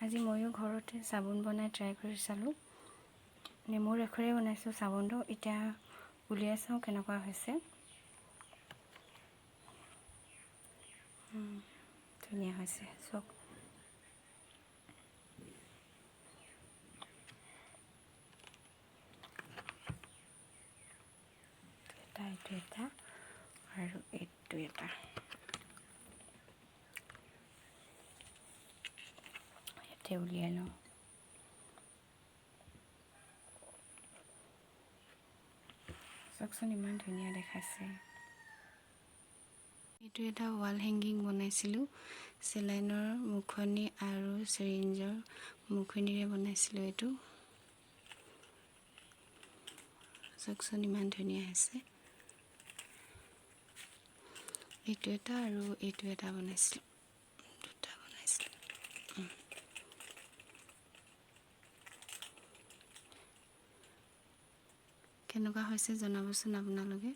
আজি ময়ো ঘৰতে চাবোন বনাই ট্ৰাই কৰি চালোঁ। নেমুৰ ৰসেৰে বনাইছোঁ চাবোনটো। এতিয়া উলিয়াই চাওঁ কেনেকুৱা হৈছে। ধুনীয়া হৈছে চাওক। এইটো এটা আৰু এইটো এটা। ইয়াতে উলিয়াই লওঁ। চাওকচোন ইমান ধুনীয়া দেখাইছে। এইটো এটা ৱাল হেংগিং বনাইছিলোঁ। চেলাইনৰ মুখনি আৰু চিৰিঞ্জৰ মুখনিৰে বনাইছিলোঁ এইটো। চাওকচোন ইমান ধুনীয়া হৈছে। এইটো এটা আৰু এইটো এটা বনাইছিলোঁ। দুটা বনাইছিলোঁ। কেনেকুৱা হৈছে জনাবচোন আপোনালোকে।